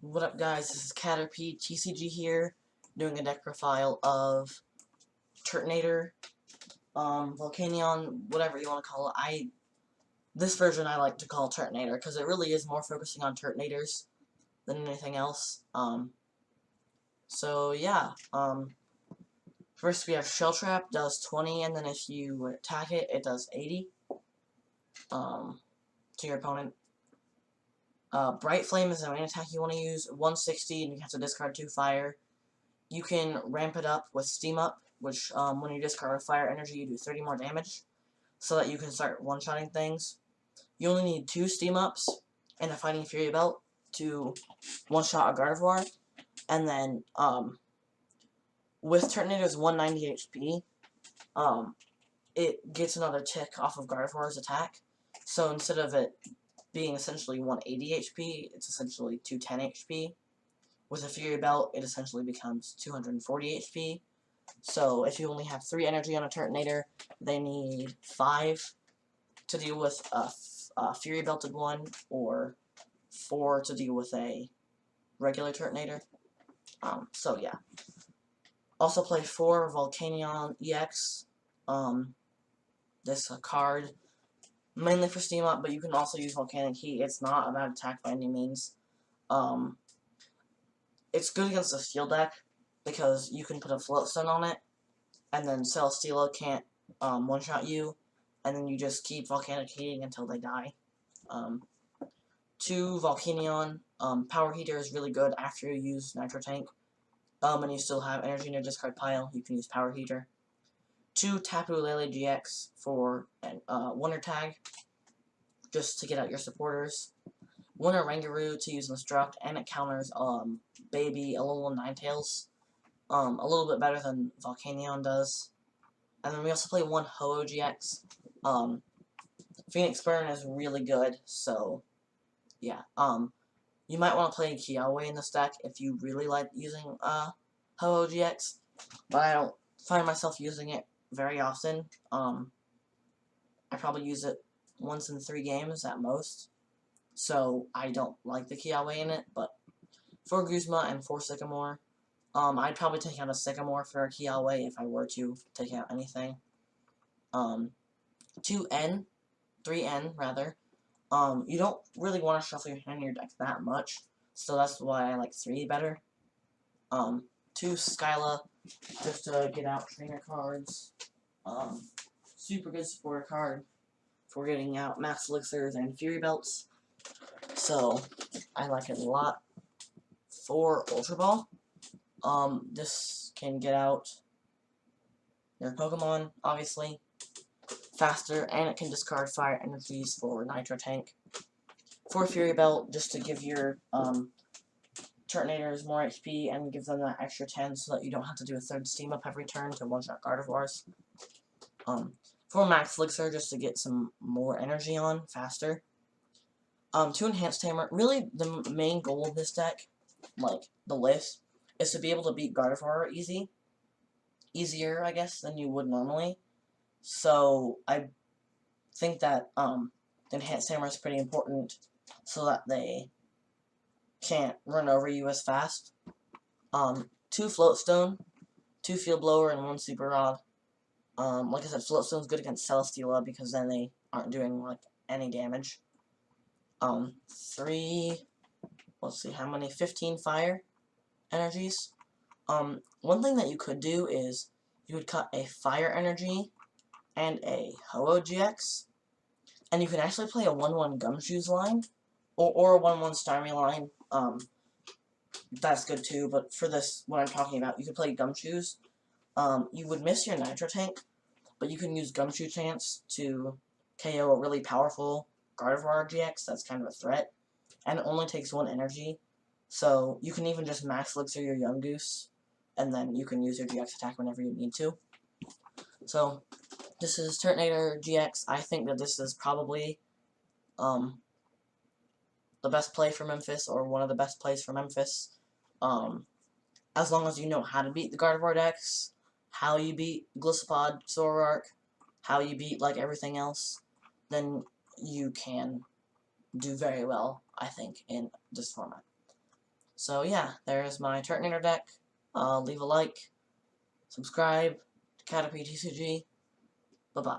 What up, guys? This is Caterpie TCG here, doing a deck profile of Turtonator, Volcanion, whatever you want to call it. This version I like to call Turtonator because it really is more focusing on Turtonators than anything else. So yeah. First we have Shell Trap, does 20, and then if you attack it, it does 80. To your opponent. Bright Flame is the main attack you want to use, 160, and you have to discard 2 fire. You can ramp it up with Steam Up, which when you discard a fire energy, you do 30 more damage, so that you can start one-shotting things. You only need 2 Steam Ups and a Fighting Fury Belt to one-shot a Gardevoir, and then with Turtonator's 190 HP, it gets another tick off of Gardevoir's attack, so instead of it being essentially 180 HP, it's essentially 210 HP. With a Fury Belt, it essentially becomes 240 HP. So if you only have 3 energy on a Turtonator, they need 5 to deal with a Fury Belted one, or 4 to deal with a regular Turtonator. So yeah. Also play 4 Volcanion EX. This card, mainly for Steam Up, but you can also use Volcanic Heat. It's not a bad attack by any means. It's good against a steel deck, because you can put a Floatstone on it, and then Celesteela can't one-shot you, and then you just keep Volcanic Heating until they die. 2 Volcanion, Power Heater is really good after you use Nitro Tank, and you still have energy in your discard pile, you can use Power Heater. 2 Tapu Lele GX for Wonder Tag, just to get out your supporters. 1 Oranguru to use Instruct, and it counters Baby Alolan Ninetales a little bit better than Volcanion does. And then we also play 1 Ho-Oh GX. Phoenix Burn is really good, so yeah. You might want to play Kiawe in this deck if you really like using Ho-Oh GX, but I don't find myself using it very often. I probably use it once in 3 games at most, so I don't like the Kiawe in it. But for Guzma and for Sycamore, I'd probably take out a Sycamore for a Kiawe if I were to take out anything. 2N, 3N rather. You don't really want to shuffle your hand in your deck that much, so that's why I like 3 better. 2 Skyla, just to get out trainer cards. Super good supporter card for getting out Max Elixirs and Fury Belts, so I like it a lot. 4 Ultra Ball. This can get out your Pokemon, obviously, faster, and it can discard fire energies for Nitro Tank. 4 Fury Belt, just to give your Turtonators more HP and give them that extra 10 so that you don't have to do a 3rd Steam Up every turn to one-shot Gardevoirs. 4 Max Elixir, just to get some more energy on faster. 2 Enhanced Tamer. Really, the main goal of this deck, like the list, is to be able to beat Gardevoir easier, I guess, than you would normally. So I think that the Enhanced Tamer is pretty important, so that they can't run over you as fast. 2 Floatstone, 2 Field Blower, and 1 Super Rod. Like I said, Floatstone's good against Celesteela because then they aren't doing like any damage. 3, let's see how many, 15 fire energies. One thing that you could do is you would cut a fire energy and a Ho-Oh GX, and you can actually play a 1-1 Gumshoes line, or a 1-1 Starmie line. That's good too, but for this, what I'm talking about, you could play Gumshoes. You would miss your Nitro Tank, but you can use Gumshoe Chance to KO a really powerful Gardevoir GX that's kind of a threat, and it only takes 1 energy, so you can even just Max Elixir your Young Goose, and then you can use your GX attack whenever you need to. So, this is Turtonator GX. I think that this is probably the best play for Memphis, or one of the best plays for Memphis. As long as you know how to beat the Gardevoir decks, how you beat Gliscopod, Zoroark, how you beat like everything else, then you can do very well, I think, in this format. So yeah, there's my Turtonator deck. Leave a like, subscribe to Caterpie TCG. Bye-bye.